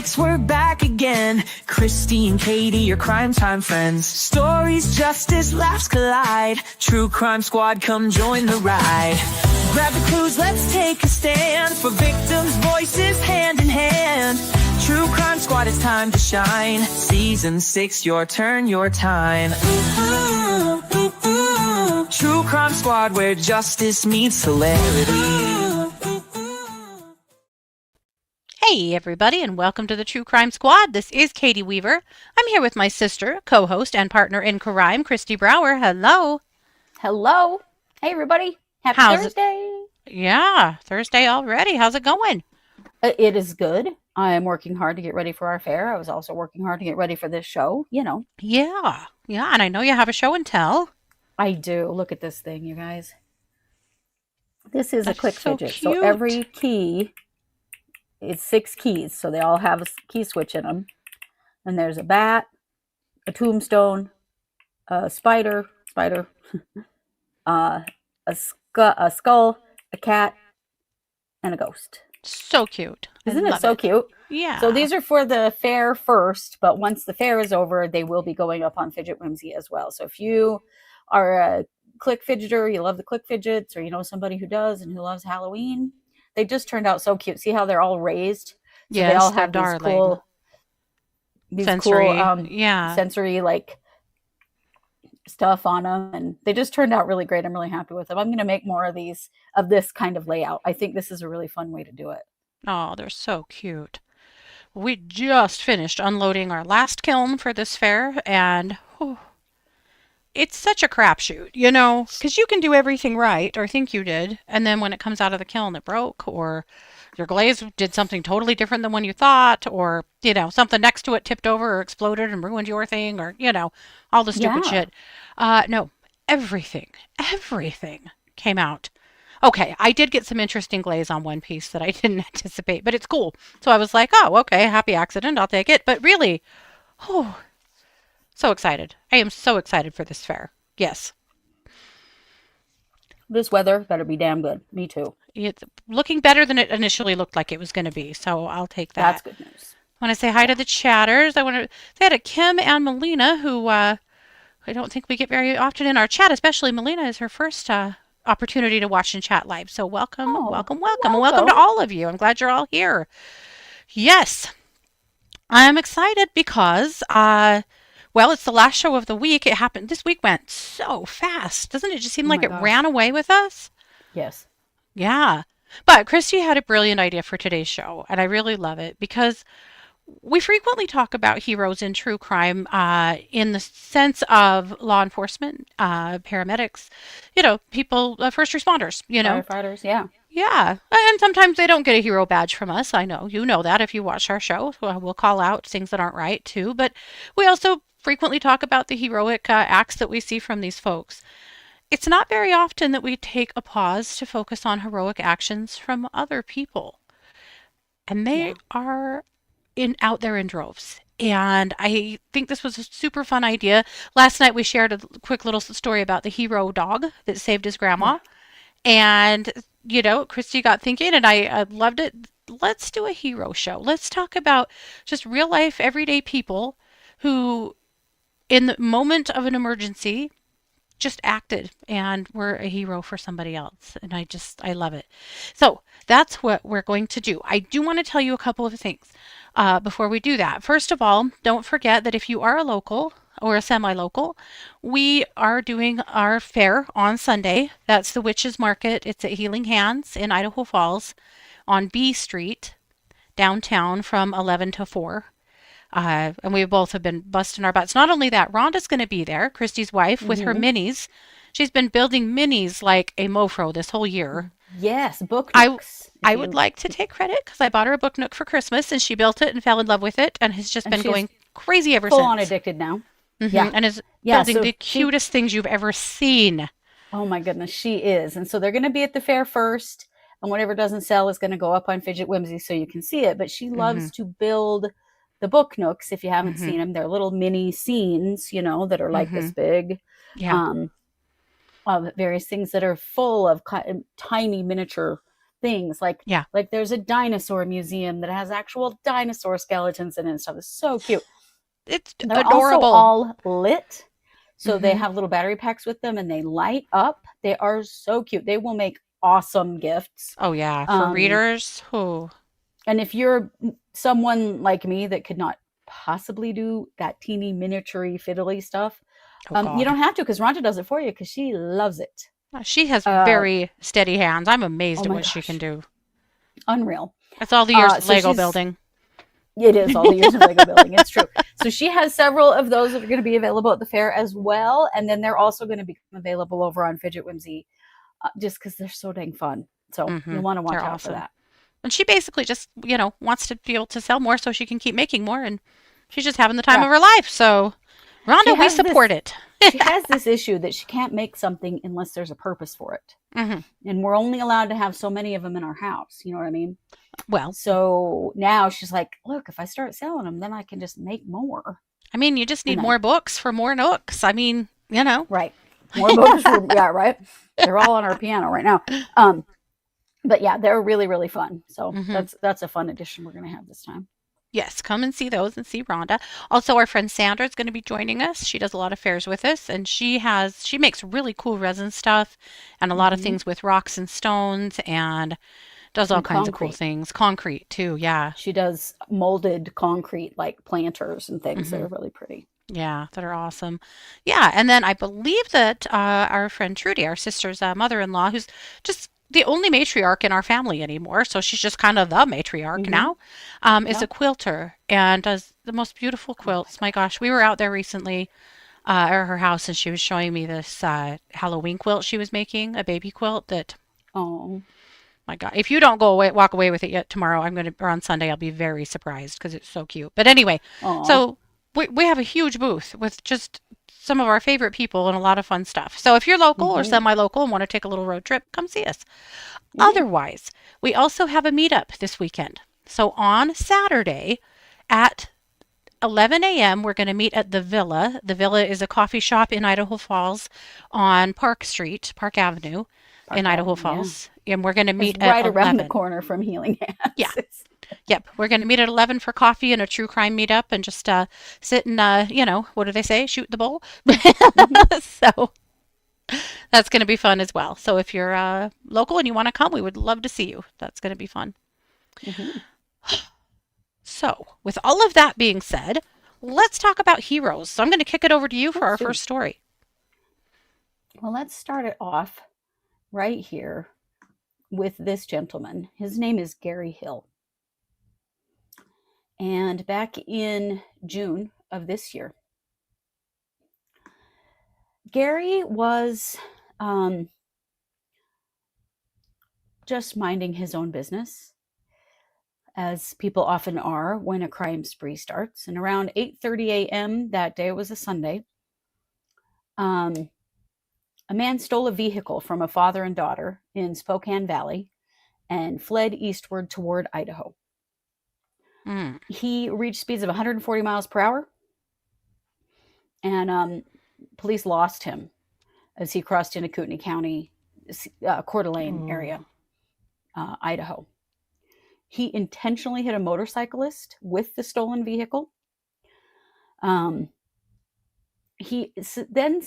6, we're back again. Kristi and Katie, your crime time friends. Stories, justice, laughs collide. True Crime Squad, come join the ride. Grab the clues, let's take a stand. For victims' voices, hand in hand. True Crime Squad, it's time to shine. Season 6, your turn, your time. True Crime Squad, where justice meets hilarity. Hey everybody, and welcome to the True Crime Squad. This is Katie Weaver. I'm here with my sister, co-host, and partner in crime, Kristi Brower. Hello. Hello. Hey everybody. Happy Thursday. Yeah, Thursday already. How's it going? It is good. I am working hard to get ready for our fair. I was also working hard to get ready for this show, you know. Yeah, and I know you have a show and tell. I do. Look at this thing, you guys. This is a click so fidget. cute. So every key, it's 6 keys. So they all have a key switch in them. And there's a bat, a tombstone, a spider, a skull, a cat, and a ghost. So cute. Isn't it so cute? Yeah. So these are for the fair first, but once the fair is over, they will be going up on Fidget Whimsy as well. So if you are a click fidgeter, you love the click fidgets, or you know somebody who does and who loves Halloween, they just turned out so cute. See how they're all raised? So yes, they all have these sensory, cool sensory like stuff on them, and they just turned out really great. I'm really happy with them. I'm going to make more of these of this kind of layout. I think this is a really fun way to do it. Oh, they're so cute. We just finished unloading our last kiln for this fair, and it's such a crapshoot, you know, because you can do everything right, or think you did, and then when it comes out of the kiln, it broke, or your glaze did something totally different than when you thought, or, you know, something next to it tipped over or exploded and ruined your thing, or, you know, all the stupid shit. No, everything came out. Okay, I did get some interesting glaze on one piece that I didn't anticipate, but it's cool. So I was like, oh, okay, happy accident, I'll take it. But really, so excited. I am so excited for this fair. Yes. This weather better be damn good. Me too. It's looking better than it initially looked like it was going to be, so I'll take that. That's good news. I want to say hi to the chatters. I want to say hi to Kim and Melina, who I don't think we get very often in our chat, especially Melina is her first opportunity to watch and chat live. So welcome, and welcome to all of you. I'm glad you're all here. Yes, I'm excited because, well, it's the last show of the week. It happened. This week went so fast. Doesn't it just seem like it ran away with us? Yes. Yeah. But Kristi had a brilliant idea for today's show, and I really love it because we frequently talk about heroes in true crime in the sense of law enforcement, paramedics, you know, people, first responders, you know. Firefighters, yeah. Yeah. And sometimes they don't get a hero badge from us. I know. You know that if you watch our show. We'll call out things that aren't right, too. But we also frequently talk about the heroic acts that we see from these folks. It's not very often that we take a pause to focus on heroic actions from other people. And they are out there in droves. And I think this was a super fun idea. Last night we shared a quick little story about the hero dog that saved his grandma. And, you know, Kristi got thinking, and I loved it. Let's do a hero show. Let's talk about just real life, everyday people who, in the moment of an emergency, just acted and were a hero for somebody else. And I love it. So that's what we're going to do. I do want to tell you a couple of things before we do that. First of all, don't forget that if you are a local or a semi-local, we are doing our fair on Sunday. That's the Witches Market. It's at Healing Hands in Idaho Falls on B Street, downtown, from 11 to 4. And we both have been busting our butts. Not only that, Rhonda's going to be there, Kristi's wife, with her minis. She's been building minis like a mofo this whole year. Yes, book nooks. I would like to take credit because I bought her a book nook for Christmas and she built it and fell in love with it and has just been going crazy ever since. Full on addicted now. Mm-hmm. Yeah. And is building the cutest things you've ever seen. Oh my goodness, she is. And so they're going to be at the fair first, and whatever doesn't sell is going to go up on Fidget Whimsy so you can see it. But she loves to build the book nooks. If you haven't seen them, they're little mini scenes, you know, that are like this big. Yeah. Of various things that are full of tiny miniature things. Yeah. Like there's a dinosaur museum that has actual dinosaur skeletons in it and stuff. It's so cute. It's They're also adorable. all lit. So they Hmm. have little battery packs with them and they light up. They are so cute. They will make awesome gifts. Oh, yeah. For Um, readers, oh, and if you're someone like me that could not possibly do that teeny miniature fiddly stuff, oh you God. don't have to because Rhonda does it for you because she loves it. She has Uh, very steady hands. I'm oh amazed at my what she can gosh, do. unreal. That's all the years of So Lego she's building. it is all the years of Lego building. It's true. So she has several of those that are going to be available at the fair as well, and then they're also going to become available over on Fidget Whimsy, just because they're so dang fun. So Hmm. you'll want to They're watch out for awesome. that. And she basically just, wants to be able to sell more so she can keep making more. And she's just having the time Yeah, of her life. So, she Rhonda, we has support this. it. She has this issue that she can't make something unless there's a purpose for it, Hmm. and we're only allowed to have so many of them in our house. You know what I mean? Well, So now she's like, look, if I start selling them, then I can just make more. I mean, you just And need then, more books for more nooks. I mean, you know. right, more books for, yeah, right. They're all on our piano right now. Um, but yeah, they're really, really fun. So Hmm. that's a fun addition we're going to have this time. Yes, come and see those and see Rhonda. Also, our friend Sandra is going to be joining us. She does a lot of fairs with us, and she makes really cool resin stuff and a lot of Hmm. things with rocks and stones, and does all And kinds of cool concrete. things. Concrete too, yeah. She does molded concrete like planters and things that Hmm. are really pretty. Yeah, that are awesome. Yeah, and then I believe that our friend Trudy, our sister's mother-in-law, who's just the only matriarch in our family anymore, so she's just kind of the matriarch Hmm. now, is Yeah. a quilter and does the most beautiful Oh my quilts. My gosh. gosh, we were out there recently at her house, and she was showing me this Halloween quilt she was making, a baby quilt that, Oh. my God, if you don't walk away with it yet tomorrow, or on Sunday, I'll be very surprised because it's so cute. But anyway, Oh. so we have a huge booth with just some of our favorite people and a lot of fun stuff. So if you're local or Hmm. semi-local and want to take a little road trip, come see us. Hmm. Otherwise, we also have a meetup this weekend. So on Saturday at 11 a.m., we're going to meet at the Villa. The Villa is a coffee shop in Idaho Falls on Park Street, Park Avenue in Park Idaho Avenue. Yeah. Falls. And we're going to It's meet at right around the 11. corner from Healing Yeah. Hands. Yep. We're going to meet at 11 for coffee and a true crime meetup and just sit and, what do they say? Shoot the bull. Hmm. So that's going to be fun as well. So if you're local and you want to come, we would love to see you. That's going to be fun. Hmm. So, with all of that being said, let's talk about heroes. So I'm going to kick it over to you for Let's our do. first story. Well, let's start it off right here with this gentleman. His name is Gary Hill. And back in June of this year, Gary was um, just minding his own business, as people often are when a crime spree starts. And around 8:30 a.m. that day, it was a Sunday, um, a man stole a vehicle from a father and daughter in Spokane Valley and fled eastward toward Idaho. Mm. He reached speeds of 140 miles per hour, and police lost him as he crossed into Kootenai County, Coeur d'Alene Oh. area, Idaho. He intentionally hit a motorcyclist with the stolen vehicle. Um, he then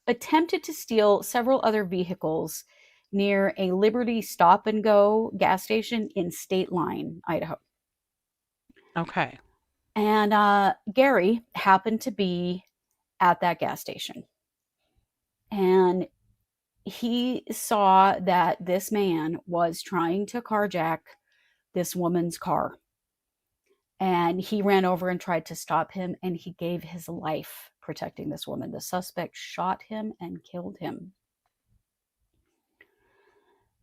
attempted to steal several other vehicles near a Liberty Stop and Go gas station in State Line, Idaho. Okay. And Gary happened to be at that gas station. And he saw that this man was trying to carjack this woman's car. And he ran over and tried to stop him, and he gave his life protecting this woman. The suspect shot him and killed him.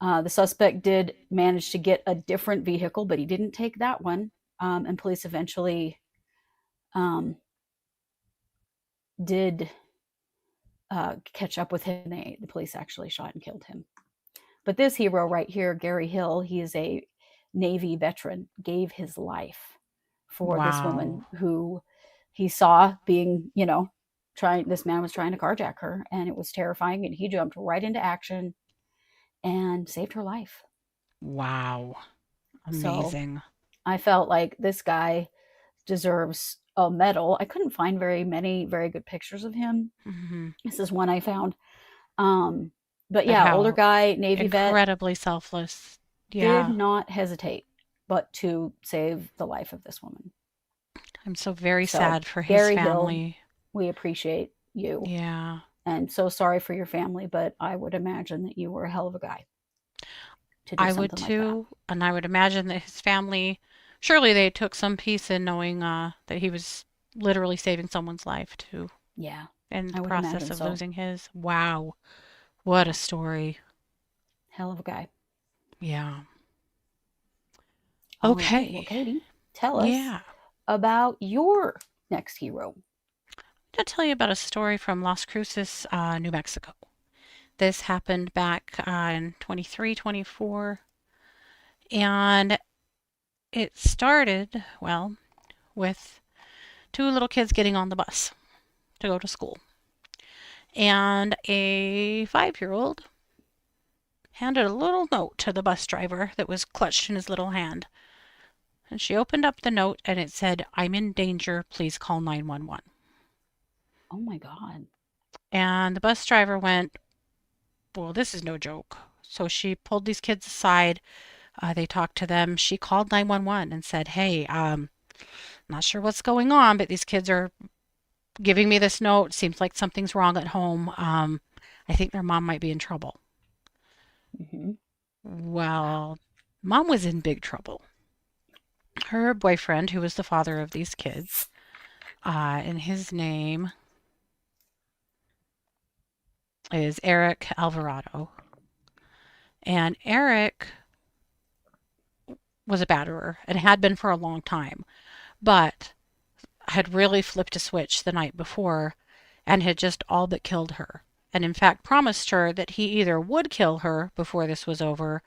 The suspect did manage to get a different vehicle, but he didn't take that one. And police eventually um, did catch up with him. The police actually shot and killed him. But this hero right here, Gary Hill, he is a Navy veteran, gave his life for this Wow. woman who he saw being, this man was trying to carjack her, and it was terrifying. And he jumped right into action and saved her life. Wow. So Amazing. I felt like this guy deserves a medal. I couldn't find very many very good pictures of him. Hmm. This is one I found. Um, but But yeah, older how guy, Navy vet, incredibly selfless. did Yeah. not hesitate but to save the life of this woman. I'm so very So, sad for his Gary Hill, family. we appreciate you Yeah. and so sorry for your family, but I would imagine that you were a hell of a guy to do I would something like that. too. And I would imagine that his family, surely they took some peace in knowing that he was literally saving someone's life too, Yeah, in the I would process imagine of so. losing his. Wow. What a Yeah, story. hell of a guy. Yeah. All right. Well, Okay. Katie, tell us Yeah. about your next hero. I'm going to tell you about a story from Las Cruces, New Mexico. This happened back in 23, 24, and it started, well, with two little kids getting on the bus to go to school. And a 5 year old handed a little note to the bus driver that was clutched in his little hand. And she opened up the note and it said, "I'm in danger. Please call 911." Oh my God. And the bus driver went, "Well, this is no joke." So she pulled these kids aside. They talked to them. She called 911 and said, "Hey, not sure what's going on, but these kids are giving me this note. Seems like something's wrong at home. I think their mom might be in trouble." Hmm. Wow. Well, mom was in big trouble. Her boyfriend, who was the father of these kids, and his name is Eric Alvarado. And Eric was a batterer and had been for a long time, but had really flipped a switch the night before and had just all but killed her. And in fact, promised her that he either would kill her before this was over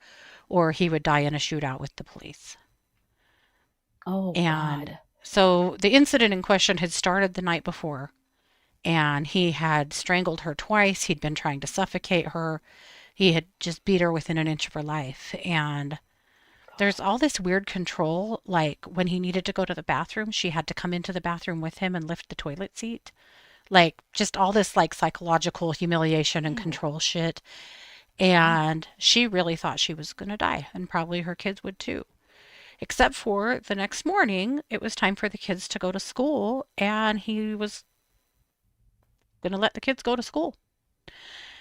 or he would die in a shootout with the police. Oh And God. so the incident in question had started the night before, and he had strangled her twice. He'd been trying to suffocate her. He had just beat her within an inch of her life. And there's all this weird control. Like when he needed to go to the bathroom, she had to come into the bathroom with him and lift the toilet seat. Like just all this like psychological humiliation and Ew. control shit. Wow. And she really thought she was going to die, and probably her kids would too. Except for the next morning, it was time for the kids to go to school, and he was going to let the kids go to school.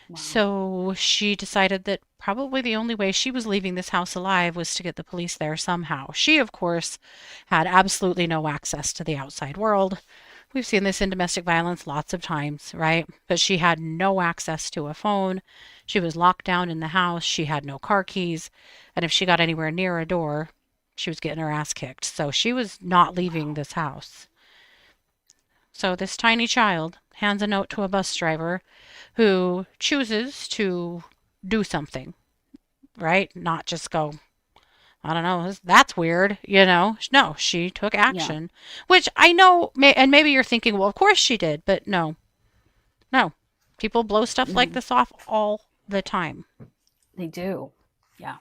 Wow. So she decided that probably the only way she was leaving this house alive was to get the police there somehow. She, of course, had absolutely no access to the outside world. We've seen this in domestic violence lots of times, right? But she had no access to a phone. She was locked down in the house. She had no car keys. And if she got anywhere near a door, she was getting her ass kicked. So she was not leaving Wow. this house. So this tiny child hands a note to a bus driver who chooses to do something, right? Not just go, "I don't know, that's weird, you know." No, she took Yeah, action, which I know, and maybe you're thinking, well, of course she did, but no, no. People blow stuff like no, this off all the time. they do. Yeah.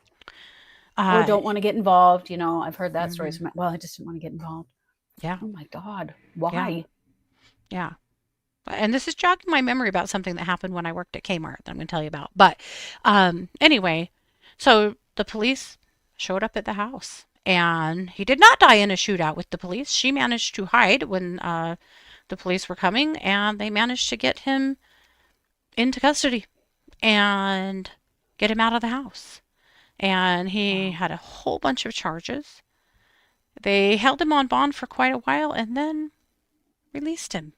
Or Uh, don't want to get involved. I've heard that story. mhm, Well, I just didn't want to get involved. yeah, Oh my God. yeah, Why? yeah. And this is jogging my memory about something that happened when I worked at Kmart that I'm going to tell you about. But anyway, so the police showed up at the house, and he did not die in a shootout with the police. She managed to hide when the police were coming, and they managed to get him into custody and get him out of the house. And he Wow. had a whole bunch of charges. They held him on bond for quite a while and then released him.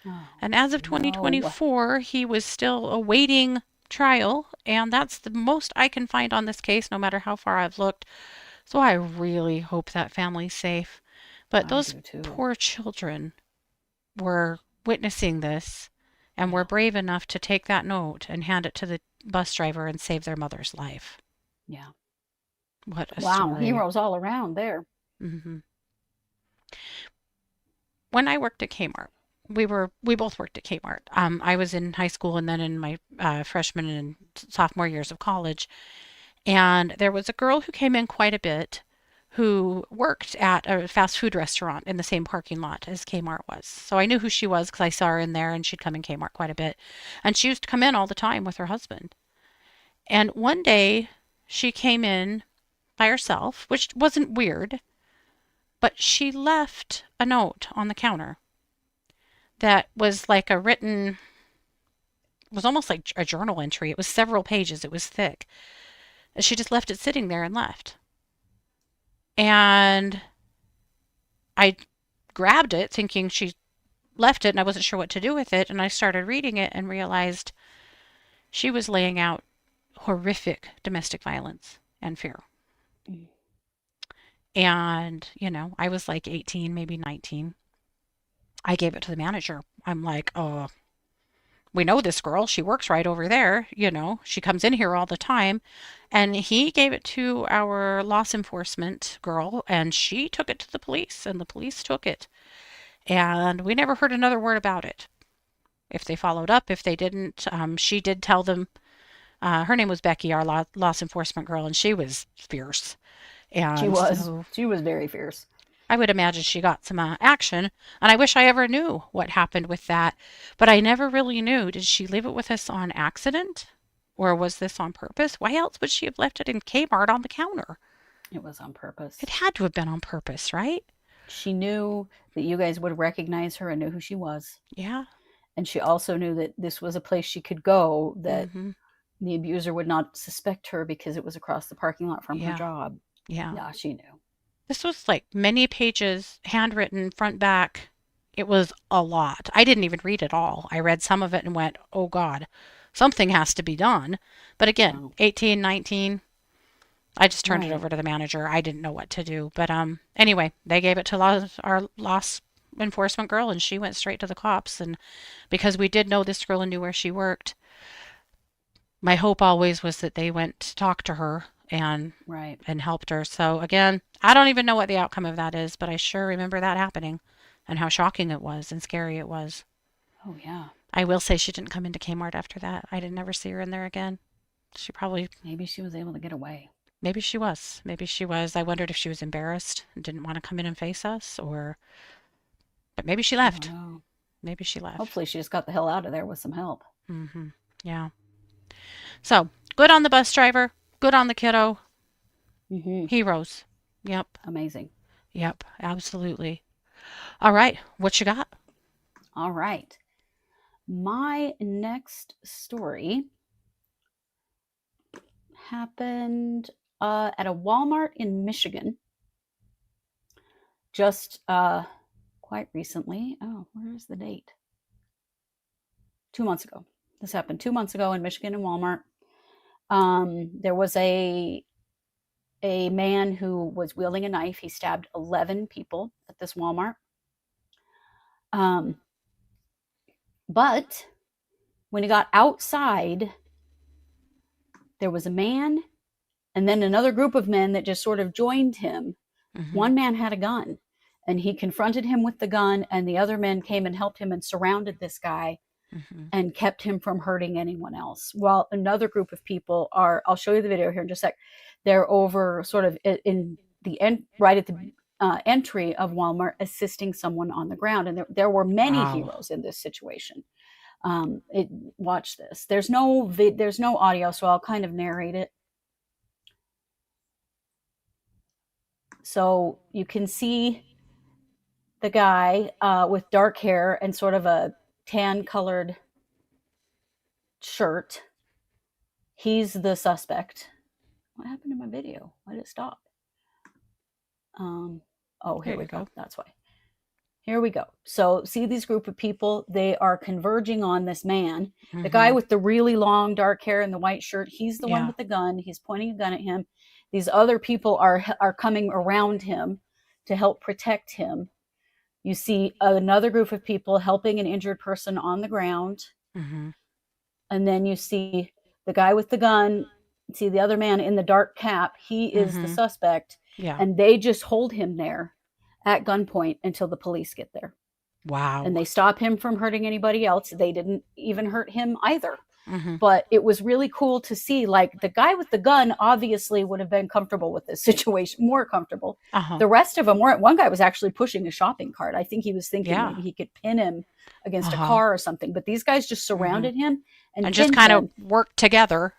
Oh, And as of no. 2024, he was still awaiting trial, and that's the most I can find on this case, no matter how far I've looked. So I really hope that family's safe. But I those do too. poor children were witnessing this and were Yeah. brave enough to take that note and hand it to the bus driver and save their mother's life. Yeah. What a Wow. story. Heroes all around there. Hmm. When I worked at Kmart, we both worked at Kmart. I was in high school and then in my freshman and sophomore years of college. And there was a girl who came in quite a bit who worked at a fast food restaurant in the same parking lot as Kmart was. So I knew who she was because I saw her in there and she'd come in Kmart quite a bit. And she used to come in all the time with her husband. And one day she came in by herself, which wasn't weird, but she left a note on the counter that was like a written, it was almost like a journal entry. It was several pages, it was thick. She just left it sitting there and left. And I grabbed it thinking she left it and I wasn't sure what to do with it. And I started reading it and realized she was laying out horrific domestic violence and fear. Mm. And, I was like 18, maybe 19. I gave it to the manager. I'm like, oh, we know this girl. She works right over there. She comes in here all the time. And he gave it to our loss enforcement girl, and she took it to the police, and the police took it. And we never heard another word about it. If they followed up, if they didn't, she did tell them. Her name was Becky, our loss enforcement girl, and she was fierce. She And was. so She was very fierce. I would imagine she got some action. And I wish I ever knew what happened with that. But I never really knew. Did she leave it with us on accident? Or was this on purpose? Why else would she have left it in Kmart on the counter? It was on purpose. It had to have been on purpose, right? She knew that you guys would recognize her and knew who she was. Yeah. And she also knew that this was a place she could go, that Mm-hmm. the abuser would not suspect her because it was across the parking lot from her Yeah. job. Yeah. Yeah, she knew. This was like many pages, handwritten, front, back. It was a lot. I didn't even read it all. I read some of it and went, oh God, something has to be done. But again, Wow. 18, 19, I just turned it Right. over to the manager. I didn't know what to do. But anyway, they gave it to our loss enforcement girl, and she went straight to the cops. And because we did know this girl and knew where she worked, my hope always was that they went to talk to her and Right. helped her. So again, I don't even know what the outcome of that is, but I sure remember that happening and how shocking it was and scary it was. Oh, yeah. I will say she didn't come into Kmart after that. I didn't ever see her in there again. She probably, Maybe she was able to get away. maybe she was. Maybe she was. I wondered if she was embarrassed and didn't want to come in and face us, but maybe she I don't left. know. Maybe she left. Hopefully she just got the hell out of there with some help. Mm-hmm. Yeah. So good on the bus driver. Good on the kiddo. Mm-hmm. Heroes. Yep. Amazing. Yep. Absolutely. All right. What you got? All right. My next story happened at a Walmart in Michigan just quite recently. Oh, where's the date? 2 months ago. This happened 2 months ago in Michigan and Walmart. There was a man who was wielding a knife. He stabbed 11 people at this Walmart. But when he got outside, there was a man and then another group of men that just sort of joined him. Mm-hmm. One man had a gun and he confronted him with the gun, and the other men came and helped him and surrounded this guy Mm-hmm. and kept him from hurting anyone else. While another group of people are, I'll show you the video here in just a sec, they're over sort of in the end, right at the entry of Walmart, assisting someone on the ground. And there were many Wow. heroes in this situation. Watch this. There's no audio, so I'll kind of narrate it. So you can see the guy with dark hair and sort of a tan colored shirt. He's the suspect. What happened to my video? Why did it stop? Oh, here we go. That's why. Here we go. So see these group of people, they are converging on this man. Mm-hmm. The guy with the really long dark hair and the white shirt, he's the one Yeah. with the gun. He's pointing a gun at him. These other people are coming around him to help protect him. You see another group of people helping an injured person on the ground. Mm-hmm. And then you see the guy with the gun, see the other man in the dark cap. He is the Mm-hmm. suspect. Yeah. And they just hold him there at gunpoint until the police get there. Wow. And they stop him from hurting anybody else. They didn't even hurt him either. Mm-hmm. But it was really cool to see, like, the guy with the gun obviously would have been comfortable with this situation, more comfortable. Uh-huh. The rest of them weren't. One guy was actually pushing a shopping cart. I think he was thinking Yeah. maybe he could pin him against a Uh-huh. car or something. But these guys just Mm-hmm. surrounded him and And just pinned kind of him. work together.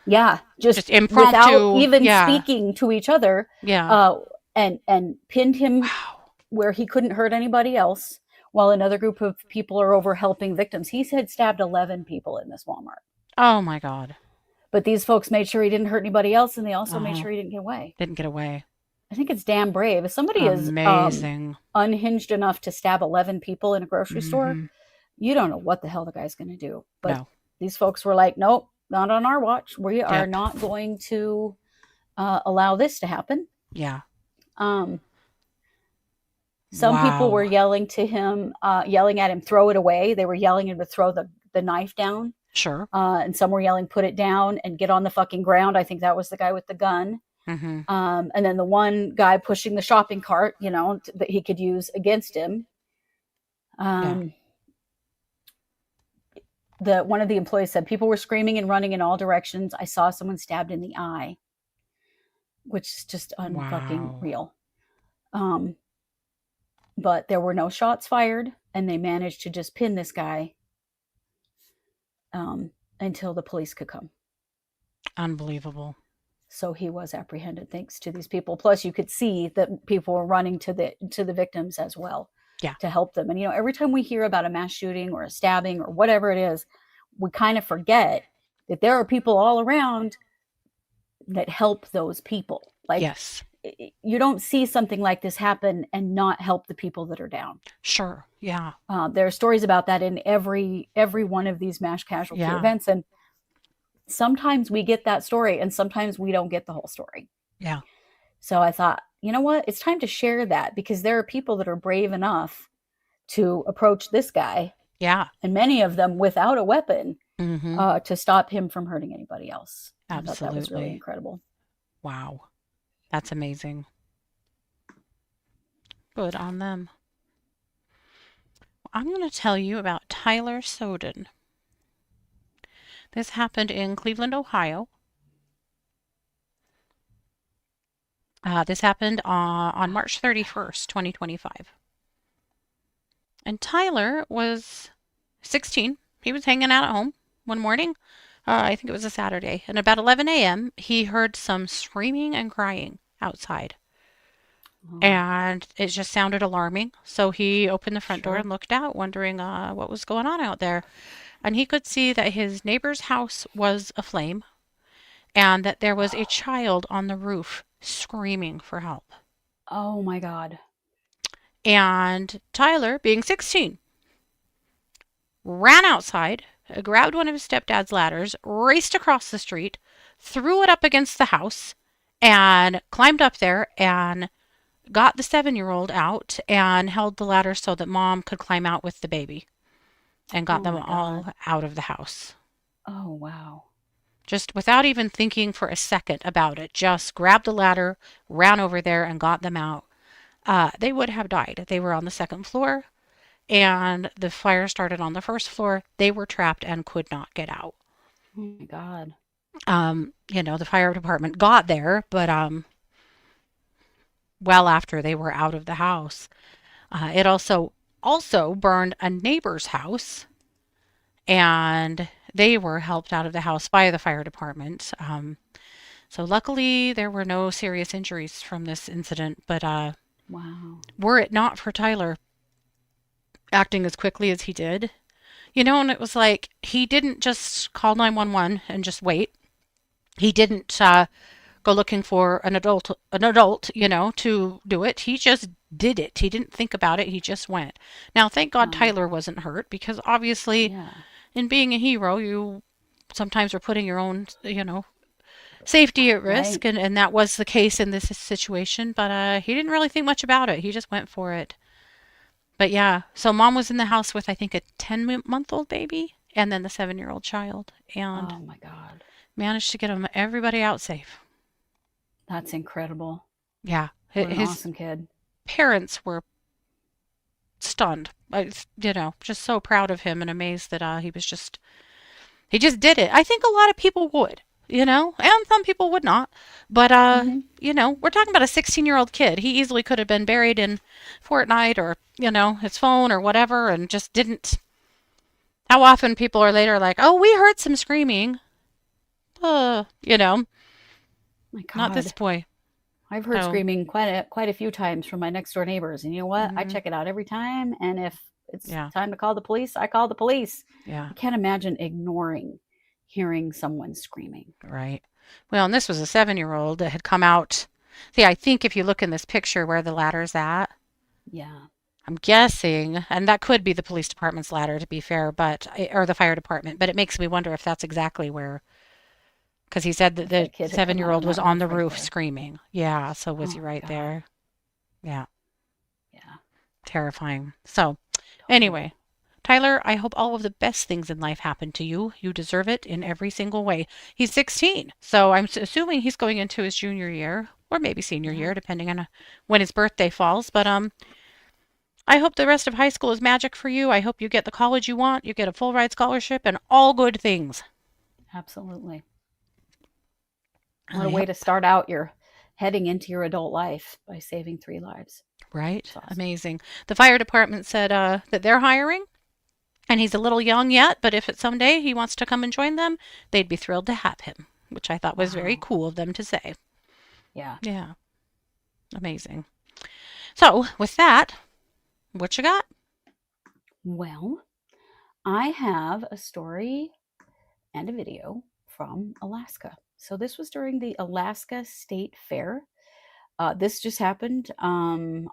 Yeah, just Just without impromptu. even Yeah. speaking to each other, Yeah. uh, and pinned him Wow. where he couldn't hurt anybody else, while another group of people are over helping victims. He had stabbed 11 people in this Walmart. Oh my God. But these folks made sure he didn't hurt anybody else, and they also made Uh-huh. sure he didn't get away. Didn't get away. I think it's damn brave. If somebody is Amazing. unhinged enough to stab 11 people in a grocery store, Mm-hmm. you don't know what the hell the guy's going to do. But No. these folks were like, nope, not on our watch. We are Yep. not going to allow this to happen. Yeah. Some people were Wow. yelling to him, yelling at him, throw it away. They were yelling him to throw the knife down. Sure. And some were yelling, put it down and get on the fucking ground. I think that was the guy with the gun. Mm-hmm. And then the one guy pushing the shopping cart, that he could use against him. One of the employees said people were screaming and running in all directions. I saw someone stabbed in the eye, which is just unfucking real. But there were no shots fired, and they managed to just pin this guy until the police could come. Unbelievable. So he was apprehended thanks to these people. Plus, you could see that people were running to the victims as well, to help them. And every time we hear about a mass shooting or a stabbing or whatever it is, we kind of forget that there are people all around that help those people. Like, yes, you don't see something like this happen and not help the people that are down. Sure. Yeah. There are stories about that in every one of these mass casualty events, and sometimes we get that story and sometimes we don't get the whole story. Yeah. So I thought, you know what? It's time to share that, because there are people that are brave enough to approach this guy. Yeah. And many of them without a weapon, mm-hmm. To stop him from hurting anybody else. Absolutely. I thought that was really incredible. Wow. That's amazing. Good on them. I'm going to tell you about Tyler Sowden. This happened in Cleveland, Ohio. This happened on March 31st, 2025. And Tyler was 16. He was hanging out at home one morning. I think it was a Saturday. And about 11 a.m., he heard some screaming and crying outside. Oh. And it just sounded alarming. So he opened the front door and looked out, wondering what was going on out there. And he could see that his neighbor's house was aflame and that there was a child on the roof screaming for help. Oh, my God. And Tyler, being 16, ran outside, grabbed one of his stepdad's ladders, raced across the street, threw it up against the house, and climbed up there and got the 7-year-old out and held the ladder so that Mom could climb out with the baby and got them all out of the house. Oh, wow. Just without even thinking for a second about it, just grabbed the ladder, ran over there, and got them out. They would have died. They were on the 2nd floor, and the fire started on the 1st floor. They were trapped and could not get out. Oh, my God. The fire department got there, but well after they were out of the house. It also burned a neighbor's house, and they were helped out of the house by the fire department. So luckily there were no serious injuries from this incident, but wow. Were it not for Tyler acting as quickly as he did, and it was like he didn't just call 911 and just wait. He didn't go looking for an adult, to do it. He just did it. He didn't think about it. He just went. Now, thank God Tyler wasn't hurt, because obviously in being a hero, you sometimes are putting your own, safety at risk. Right. And that was the case in this situation. But he didn't really think much about it. He just went for it. But yeah, so Mom was in the house with, I think, a 10-month-old baby and then the 7-year-old child. And oh, my God. Managed to get everybody out safe. That's incredible. Yeah. What an awesome kid. Parents were stunned. Just so proud of him and amazed that he was just He just did it. I think a lot of people would, and some people would not. But we're talking about a 16-year-old kid. He easily could have been buried in Fortnite or, his phone or whatever and just didn't. How often people are later like, "Oh, we heard some screaming." Uh, you know, My not this God. boy. I've heard So, screaming quite a few times from my next door neighbors. And you know what? I mhm, check it out every time. And if it's yeah, time to call the police, I call the police. yeah, I can't imagine ignoring hearing someone screaming. right. Well, and this was a 7-year-old that had come out. See, I think if you look in this picture where the ladder's at, Yeah. I'm guessing, and that could be the police department's ladder to be fair, or the fire department, but it makes me wonder if that's exactly where, because he said that If the that kid had come out 7-year-old on was that on the roof right roof there. screaming. Yeah, so was Oh he my right God. there? Yeah, Yeah. terrifying. So, Totally. anyway, Tyler, I hope all of the best things in life happen to you. You deserve it in every single way. He's 16, so I'm assuming he's going into his junior year or maybe senior Yeah. year, depending on when his birthday falls. But I hope the rest of high school is magic for you. I hope you get the college you want, you get a full ride scholarship, and all good things. Absolutely. What a way Yep, to start out your heading into your adult life by saving 3 lives. right? It's awesome. Amazing. The fire department said that they're hiring, and he's a little young yet, but if it's someday he wants to come and join them, they'd be thrilled to have him, which I thought was very Wow. cool of them to say. Yeah. Yeah, amazing. So, with that, what you got? Well, I have a story and a video from Alaska. So this was during the Alaska State Fair. This just happened on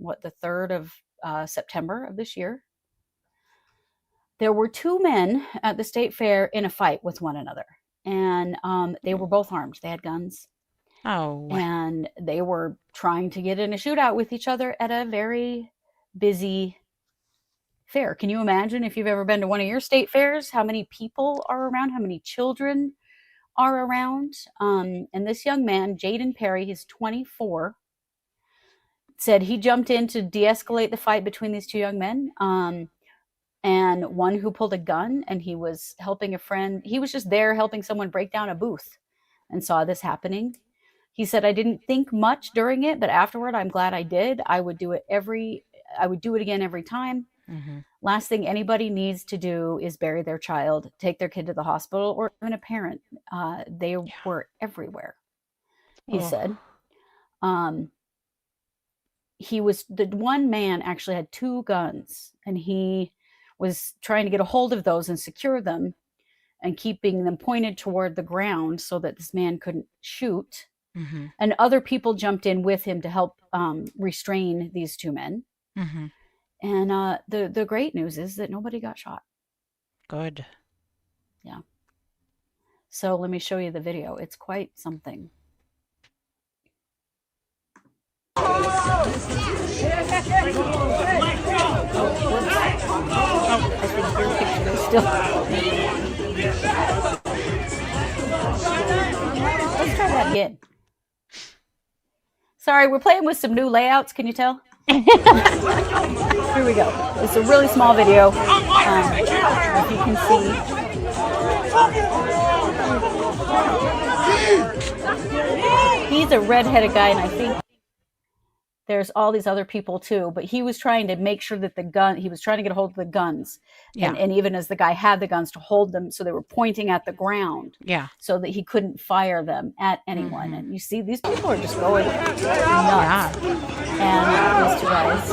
what, the 3rd of September of this year. There were two men at the state fair in a fight with one another, and they were both armed. They had guns, Oh, and they were trying to get in a shootout with each other at a very busy fair. Can you imagine, if you've ever been to one of your state fairs, how many people are around, how many children are around? And this young man, Jaden Perry, he's 24, said he jumped in to de-escalate the fight between these two young men. And one who pulled a gun, and he was helping a friend. He was just there helping someone break down a booth and saw this happening. He said, I didn't think much during it, but afterward, I'm glad I did. I would do it again every time. mm-hmm. Last thing anybody needs to do is bury their child, take their kid to the hospital, or even a parent. They Yeah. were everywhere, he Oh, said. The one man actually had two guns, and he was trying to get a hold of those and secure them and keeping them pointed toward the ground so that this man couldn't shoot. mm-hmm. And other people jumped in with him to help restrain these two men. Mm-hmm. And the great news is that nobody got shot. Good. Yeah. So let me show you the video. It's quite something. I think your picture is still. Let's try that again. Sorry, we're playing with some new layouts. Can you tell? Here we go. It's a really small video. If you can see. He's a redheaded guy, and I think there's all these other people too, but he was trying to make sure that he was trying to get a hold of the guns. Yeah. And even as the guy had the guns, to hold them so they were pointing at the ground, Yeah. so that he couldn't fire them at anyone. Mhm. And you see, these people are just going nuts. Yeah. And these two guys,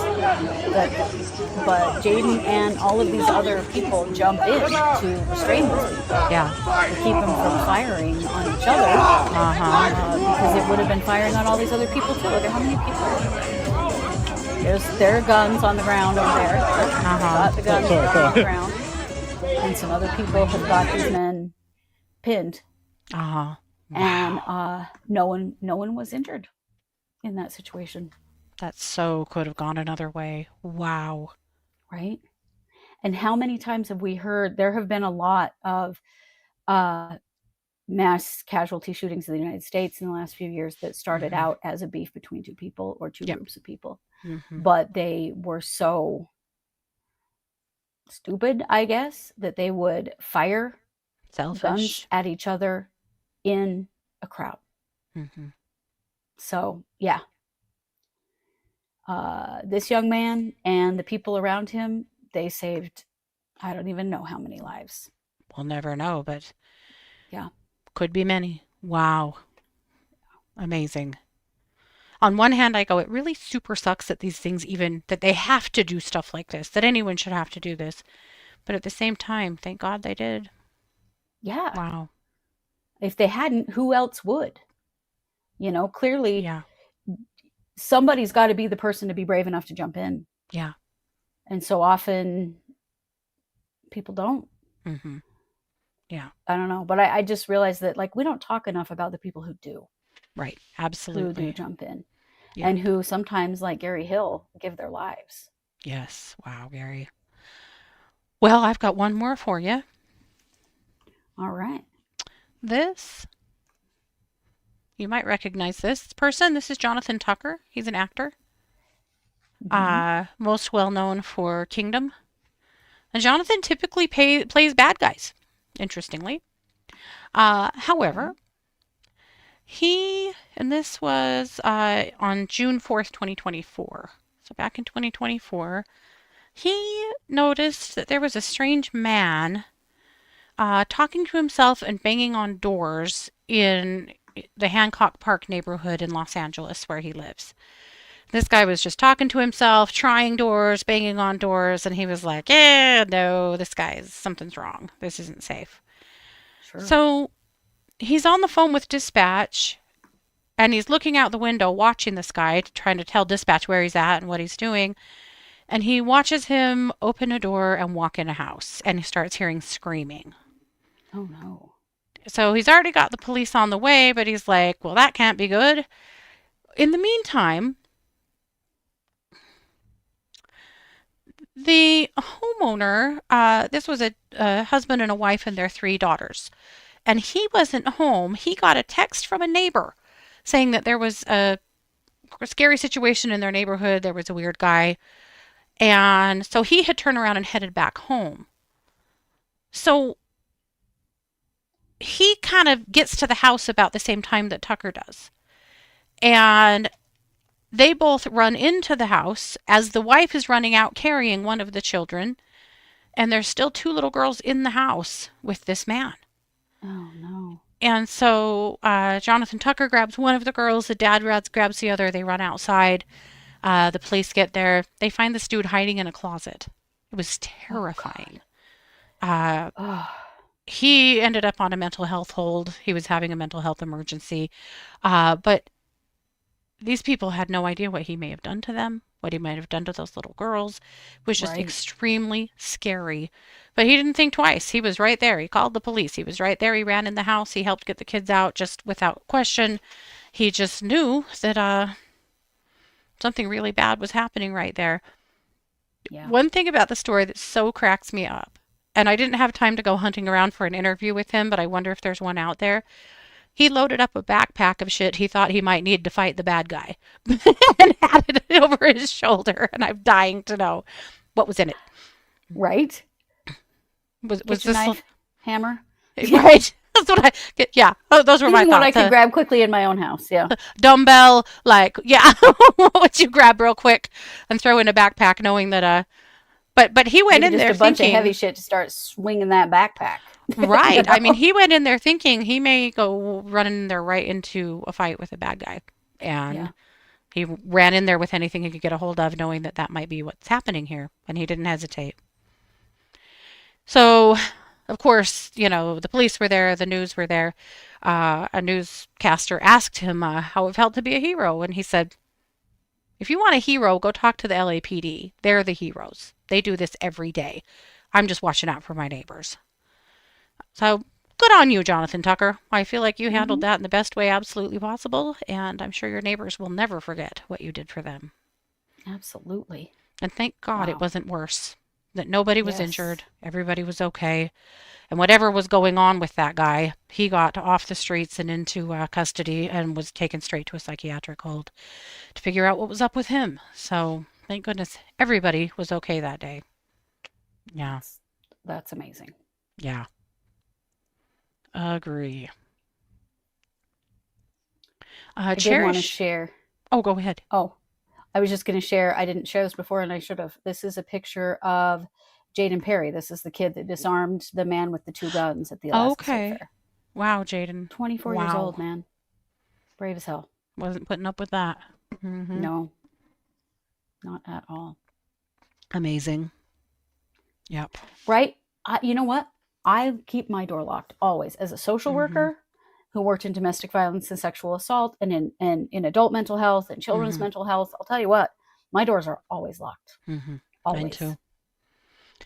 but Jaden and all of these other people jump in to restrain those people, Yeah. to keep them from firing on each other, because it would have been firing on all these other people too. Look at how many people. There's their guns on the ground over there. Got the guns on the ground, and some other people have got these men pinned, Wow. and no one was injured in that situation, That so could have gone another way. Wow. right? And how many times have we heard, there have been a lot of mass casualty shootings in the United States in the last few years that started out as a beef between two people or two Yep. groups of people. Mm-hmm. But they were so stupid, I guess, that they would fire guns Selfish. at each other in a crowd. Hmm. So, yeah, this young man and the people around him, they saved, I don't even know how many lives. We'll never know, but Yeah. could be many. Wow. Amazing. On one hand, I go, it really super sucks that these things even, that they have to do stuff like this, that anyone should have to do this. But at the same time, thank God they did. Yeah. Wow. If they hadn't, who else would? Clearly Yeah. somebody's got to be the person to be brave enough to jump in. Yeah. And so often people don't. Hmm. Yeah. I don't know. But I just realized that, like, we don't talk enough about the people Right. who do Absolutely. jump in, Yeah. and who sometimes, like Gary Hill, give their lives. Yes. Wow, Gary. Well, I've got one more for you. All right. This, you might recognize this person. This is Jonathon Tucker. He's an actor. Mm-hmm. Most well known for Kingdom. And Jonathan typically plays bad guys, interestingly. Okay. However, and this was on June 4th, 2024. So back in 2024, he noticed that there was a strange man talking to himself and banging on doors in the Hancock Park neighborhood in Los Angeles where he lives. This guy was just talking to himself, trying doors, banging on doors, and he was like, yeah, no, something's wrong. This isn't safe. Sure. So he's on the phone with dispatch and he's looking out the window watching this guy, trying to tell dispatch where he's at and what he's doing. And he watches him open a door and walk in a house and he starts hearing screaming. Oh no. So he's already got the police on the way, but he's like, well, that can't be good. In the meantime, the homeowner, this was a husband and a wife and their 3 daughters, and he wasn't home. He got a text from a neighbor saying that there was a scary situation in their neighborhood. There was a weird guy. And so he had turned around and headed back home. So he kind of gets to the house about the same time that Tucker does. And they both run into the house as the wife is running out carrying one of the children. And there's still 2 little girls in the house with this man. Oh no. And so Jonathon Tucker grabs one of the girls, the dad grabs the other. They run outside. The police get there. They find this dude hiding in a closet. It was Oh terrifying. God. Uh, Oh. he ended up on a mental health hold. He was having a mental health emergency. But these people had no idea what he may have done to them, what he might have done to those little girls. It was just Right. extremely scary. But he didn't think twice. He was right there. He called the police. He was right there. He ran in the house. He helped get the kids out just without question. He just knew that something really bad was happening right there. Yeah. One thing about the story that so cracks me up, and I didn't have time to go hunting around for an interview with him, but I wonder if there's one out there. He loaded up a backpack of shit he thought he might need to fight the bad guy and had it over his shoulder, and I'm dying to know what was in it. Right. Was Kitchen this knife, hammer. right? That's what I get. Yeah, oh, those were my Anything what I thoughts. could grab quickly in my own house. Yeah. Dumbbell, like yeah, what would you grab real quick and throw in a backpack, knowing that but he went Maybe in just there a bunch of heavy thinking, shit to start swinging that backpack. you right. I mean, know. he went in there thinking he may go running in there right into a fight with a bad guy. Yeah. And he ran in there with anything he could get a hold of, knowing that that might be what's happening here. And he didn't hesitate. So, of course, the police were there, the news were there. A newscaster asked him how it felt to be a hero. And he said, if you want a hero, go talk to the LAPD. They're the heroes. They do this every day. I'm just watching out for my neighbors. So good on you, Jonathon Tucker. I feel like you handled Hmm. that in the best way absolutely possible, and I'm sure your neighbors will never forget what you did for them. Absolutely. And thank God it Wow. wasn't worse. That nobody was Yes. injured, everybody was okay. And whatever was going on with that guy, he got off the streets and into custody and was taken straight to a psychiatric hold to figure out what was up with him. So thank goodness everybody was okay that day. Yeah, That's amazing. yeah. Agree. I did want to Cherish. share. Oh, go ahead. Oh, I was just going to share. I didn't share this before, and I should have. This is a picture of Jaden Perry. This is the kid that disarmed the man with the 2 guns at the Alaska State Okay. Fair. Wow, Jaden. 24 years old, Wow. man. Brave as hell. Wasn't putting up with that. Mm-hmm. No, not at all. Amazing. Yep. Right? You know what? I keep my door locked always. As a social Mm-hmm. worker who worked in domestic violence and sexual assault and in adult mental health and children's Mm-hmm. mental health, I'll tell you what, my doors are always locked. Mm-hmm. Mine Always. too.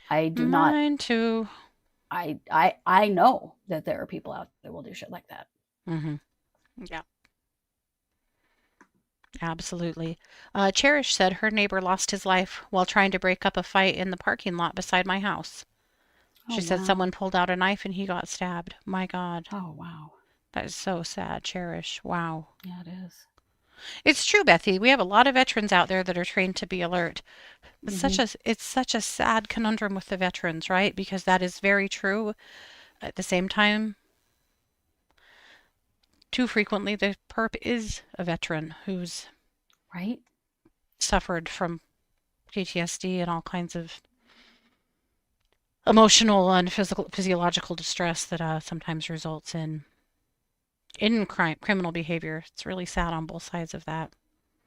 I do not. Mine too. I know that there are people out there that will do shit like that. Mm-hmm. Yep. Absolutely. Cherish said her neighbor lost his life while trying to break up a fight in the parking lot beside my house. Oh She said wow. someone pulled out a knife and he got stabbed. My God. Oh wow. That is so sad, Cherish. Wow. Yeah, it is. It's true, Bethy. We have a lot of veterans out there that are trained to be alert. Mm-hmm. It's such a sad conundrum with the veterans, right? Because that is very true. At the same time, too frequently the perp is a veteran who's Right? suffered from PTSD and all kinds of emotional and physiological distress that sometimes results in criminal behavior. It's really sad on both sides of that.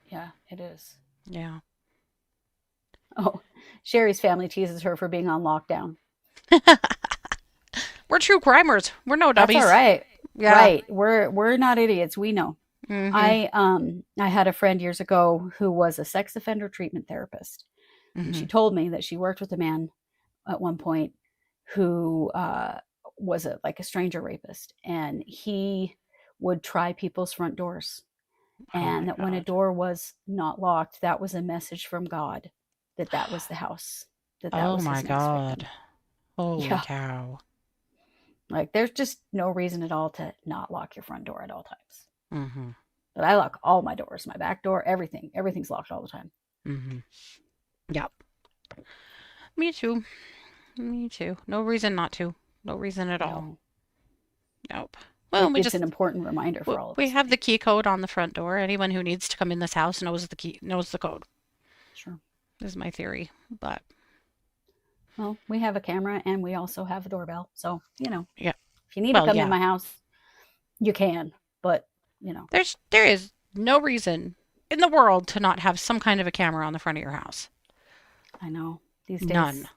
Yeah, it is. Yeah. Oh, Sherry's family teases her for being on lockdown. We're true crimers. We're no That's all dubbies. right. Yeah. Right. We're not idiots. We know. Mm-hmm. I had a friend years ago who was a sex offender treatment therapist. And Mm-hmm. she told me that she worked with a man at one point who was like a stranger rapist, and he would try people's front doors, Oh and my that when a God. door was not locked, that was a message from God that that was the house, that Oh was my his next God. victim. Holy Yeah, cow. like there's just no reason at all to not lock your front door at all times. Mm-hmm. But I lock all my doors, my back door, everything. Everything's locked all the time. Mm-hmm. Yep. Me too. Me too. No reason not to. No reason at all. No, Nope. Well, it's an important reminder for all of we us. have the key code on the front door. Anyone who needs to come in this house knows the code. Sure. Is my theory. But Well, we have a camera and we also have a doorbell. So, yeah. if you need to Well, come in yeah. my house, you can. But, There is no reason in the world to not have some kind of a camera on the front of your house. I know these days None.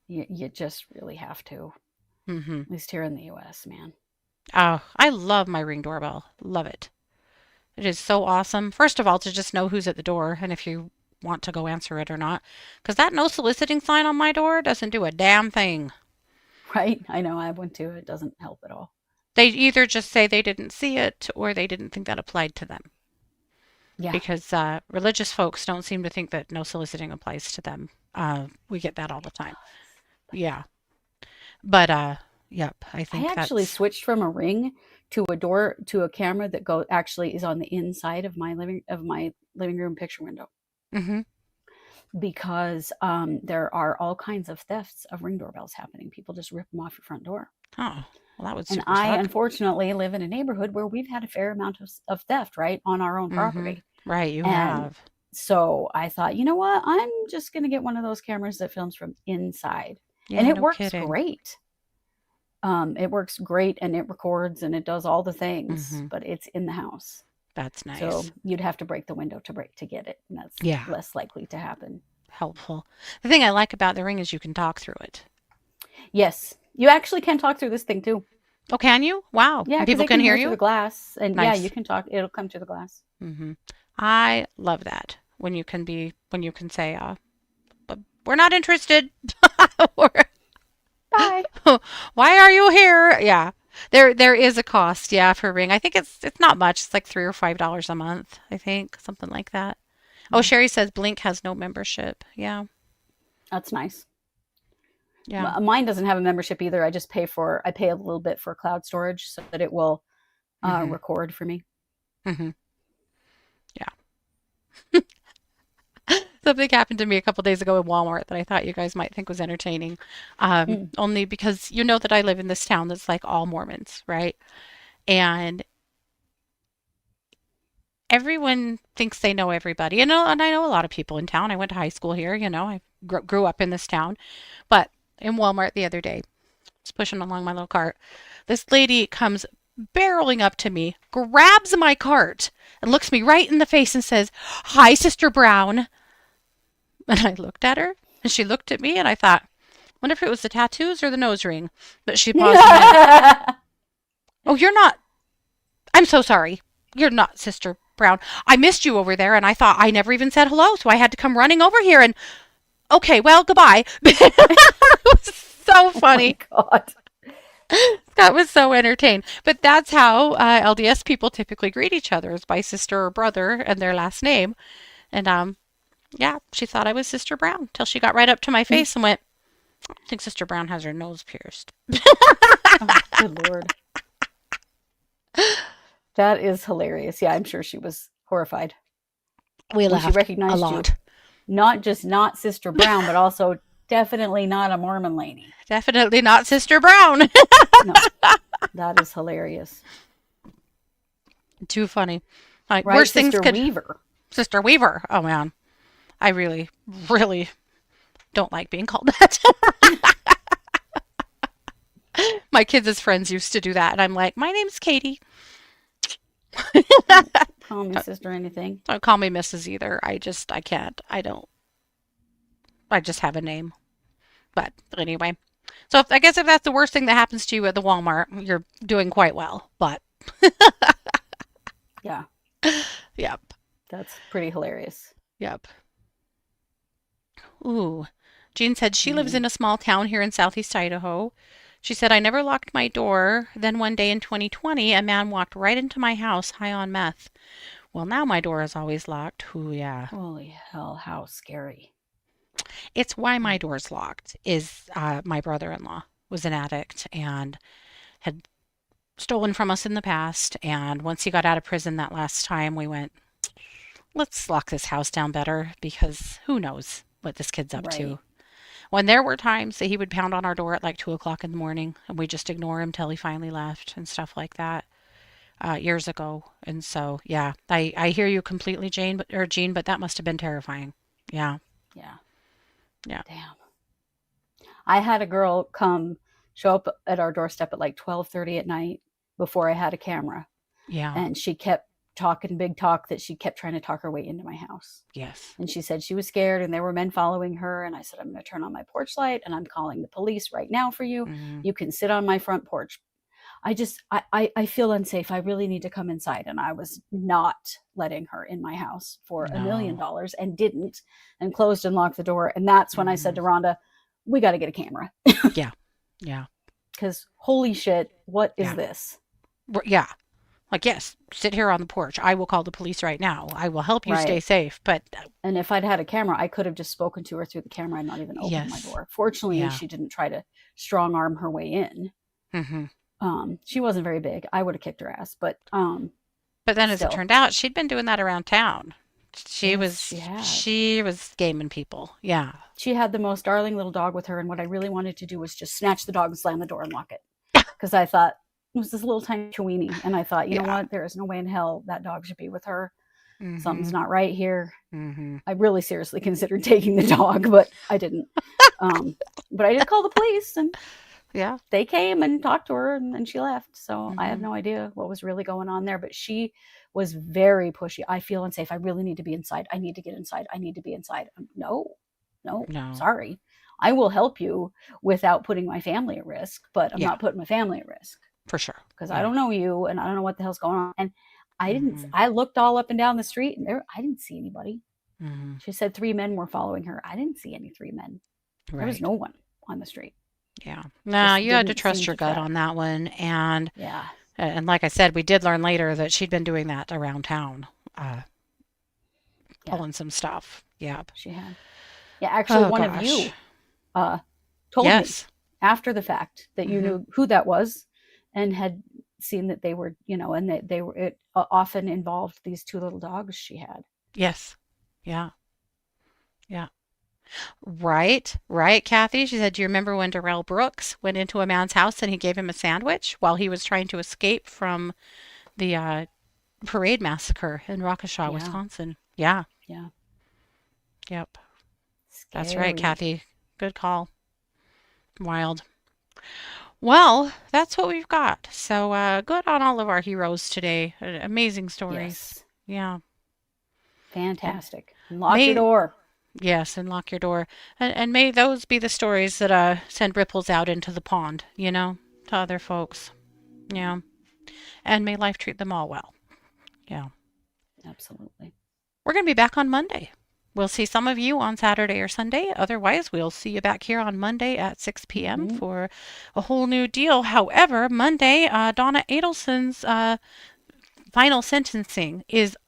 you just really have to, Mm-hmm. at least here in the US, man. Oh, I love my Ring doorbell. Love it. It is so awesome. First of all, to just know who's at the door and if you want to go answer it or not. Because that no soliciting sign on my door doesn't do a damn thing. Right? I know I have one too. It doesn't help at all. They either just say they didn't see it or they didn't think that applied to them. Yeah. Because religious folks don't seem to think that no soliciting applies to them. We get that all the time. Yeah. But, yep, I I think actually that's. switched from a Ring to a camera that actually is on the inside of my living room picture window, Hmm. because there are all kinds of thefts of Ring doorbells happening. People just rip them off your front door. Oh, well, that would And super I suck. unfortunately live in a neighborhood where we've had a fair amount of theft, right, on our own Hmm. property. Right, you And have. so I thought, you know what? I'm just going to get one of those cameras that films from inside. And Yeah, it no works kidding. great. It works great and it records and it does all the things, Hmm. but it's in the house. That's So nice. you'd have to break the window to get it. And that's Yeah, less likely to happen. helpful. The thing I like about the Ring is you can talk through it. Yes. You actually can talk through this thing too. Oh, can you? Wow. Yeah, And because people they can can hear hear through the you? glass. And yeah, you Nice. can talk. It'll come through the glass. Hmm. I love that when you can say, "But we're not interested," or Bye. "Why are you here?" Yeah, there is a cost, yeah, for Ring. I think it's not much. It's like $3 or $5 a month. I think something like that. Oh, Yeah, Sherry says Blink has no membership. Yeah, that's nice. yeah. Mine doesn't have a membership either. I pay a little bit for cloud storage so that it will Hmm. record for me. Hmm. Yeah. Something happened to me a couple days ago in Walmart that I thought you guys might think was entertaining. Mm. Only because you know that I live in this town that's like all Mormons, right? And everyone thinks they know everybody. And I know a lot of people in town. I went to high school here, I grew up in this town. But in Walmart the other day, I was pushing along my little cart. This lady comes barreling up to me, grabs my cart, and looks me right in the face and says, "Hi, Sister Brown." And I looked at her, and she looked at me, and I thought, wonder if it was the tattoos or the nose ring. But she paused and went, "Oh, you're not. I'm so sorry. You're not Sister Brown. I missed you over there, and I thought I never even said hello, so I had to come running over here. And okay, well, goodbye." It was so Oh my funny. God. That was so entertained. But that's how LDS people typically greet each other, is by sister or brother and their last name. And yeah, she thought I was Sister Brown till she got right up to my face and went, "I think Sister Brown has her nose pierced." Oh, good Lord. That is hilarious. Yeah, I'm sure she was horrified We when she laughed a recognized you. lot. Not just not Sister Brown, but also definitely not a Mormon lady. Definitely not Sister Brown. No, that is hilarious. Too funny. Like, Right, worst things Sister could. Weaver. Sister Weaver. Oh man, I really, really don't like being called that. My kids' friends used to do that, and I'm like, "My name's Katie." Call me sister anything. Don't call me Mrs. either. I can't. I don't. I just have a name. But anyway, so I guess if that's the worst thing that happens to you at the Walmart, you're doing quite well. But Yeah, yep, that's pretty hilarious. yep. Ooh, Jean said she lives in a small town here in southeast Idaho. She said, "I never locked my door. Then one day in 2020, a man walked right into my house high on meth. Well, now my door is always locked." Ooh, yeah. Holy hell, how scary. It's why my door's locked, is my brother-in-law was an addict and had stolen from us in the past. And once he got out of prison that last time, we went, let's lock this house down better, because who knows what this kid's up to. Right. When there were times that he would pound on our door at like 2 o'clock in the morning and we just ignore him till he finally left and stuff like that, years ago. And so, yeah, I hear you completely, Jean, but that must have been terrifying. Yeah, Yeah. yeah, Damn. I had a girl show up at our doorstep at like 12:30 at night before I had a camera. yeah, And she kept talking big talk that she kept trying to talk her way into my house. yes. And she said she was scared and there were men following her. And I said, "I'm going to turn on my porch light and I'm calling the police right now for you. Hmm. You can sit on my front porch." I feel unsafe. I really need to come inside. And I was not letting her in my house for $1 million No. and didn't, and closed and locked the door. And that's when I said Hmm. to Rhonda, "We got to get a camera." Yeah, yeah, Because holy shit, what is yeah, this? yeah. Like, yes, sit here on the porch. I will call the police right now. I will help you stay Right. safe. But And if I'd had a camera, I could have just spoken to her through the camera and not even opened my yes, door. Fortunately, yeah. she didn't try to strong arm her way in. Hmm. She wasn't very big. I would have kicked her ass, but But then, as it still. turned out, she'd been doing that around town. She Yes, was she had. she was gaming people. Yeah. She had the most darling little dog with her, and what I really wanted to do was just snatch the dog and slam the door and lock it. Because I thought it was this little tiny Chiweenie, and I thought, you know Yeah. what? There is no way in hell that dog should be with her. Something's Hmm. not right here. Hmm. I really seriously considered taking the dog, but I didn't. But I did call the police, and Yeah. they came and talked to her, and then she left. So I have Hmm. no idea what was really going on there, but she was very pushy. "I feel unsafe. I really need to be inside. I need to get inside. I need to be inside." No, No. sorry. I will help you without putting my family at risk, but I'm Yeah, not putting my family at risk for sure. because I Yeah. don't know you and I don't know what the hell's going on. And Hmm. I looked all up and down the street and I didn't see anybody. Hmm. She said 3 men were following her. I didn't see any 3 men. There was Right. no one on the street. Yeah. Nah, Just you had to didn't trust seem your to gut track. on that one. Yeah. And like I said, we did learn later that she'd been doing that around town, uh, Yeah, pulling some stuff. Yep. she had. Yeah, actually, Oh one of you gosh. told me Yes. after the fact that you Hmm. knew who that was and had seen that they were, and that they were, it often involved these two little dogs she had. Yes. Yeah. Yeah. Right, right, Kathy. She said, do you remember when Darrell Brooks went into a man's house and he gave him a sandwich while he was trying to escape from the parade massacre in Waukesha, Yeah. Wisconsin? Yeah, Yeah. yep. That's right, Scary. Kathy. Good call. Wild. Well, that's what we've got. So good on all of our heroes today. Amazing stories. Yes. Yeah. And Fantastic. Lock your may, door. yes, and lock your door. And may those be the stories that send ripples out into the pond, to other folks. Yeah. And may life treat them all well. Yeah. Absolutely. We're going to be back on Monday. We'll see some of you on Saturday or Sunday. Otherwise, we'll see you back here on Monday at 6 p.m. for a whole new deal. However, Monday, Donna Adelson's final sentencing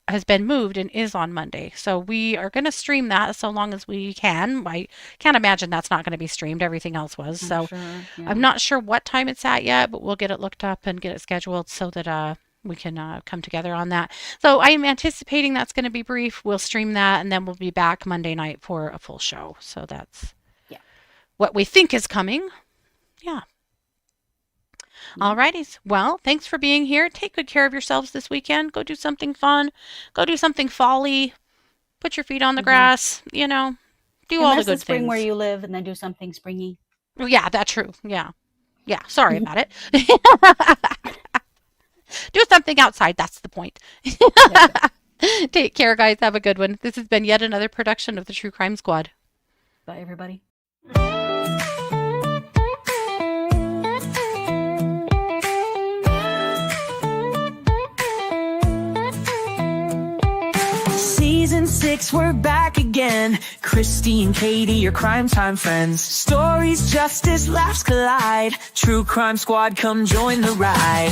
has been moved and is on Monday. So we are going to stream that so long as we can. I can't imagine that's not going to be streamed. Everything else was. So Sure. Yeah. I'm not sure what time it's at yet, but we'll get it looked up and get it scheduled so that we can come together on that. So I'm anticipating that's going to be brief. We'll stream that and then we'll be back Monday night for a full show. So that's what we think is coming. Yeah. All righties. Well, thanks for being here. Take good care of yourselves this weekend. Go do something fun. Go do something folly. Put your feet on the grass. Do all the good spring things. where you live, and then do something springy. Yeah, that's true. Yeah. Yeah. Sorry about it. Do something outside. That's the point. Take care, guys. Have a good one. This has been yet another production of the True Crime Squad. Bye, everybody. Season 6, we're back again. Kristi and Katie, your crime time friends. Stories, justice, laughs collide. True Crime Squad, come join the ride.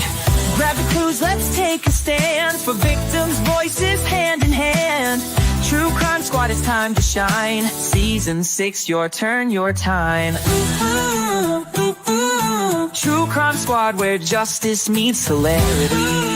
Grab the clues, let's take a stand. For victims' voices, hand in hand. True Crime Squad, it's time to shine. Season 6, your turn, your time. True Crime Squad, where justice meets hilarity.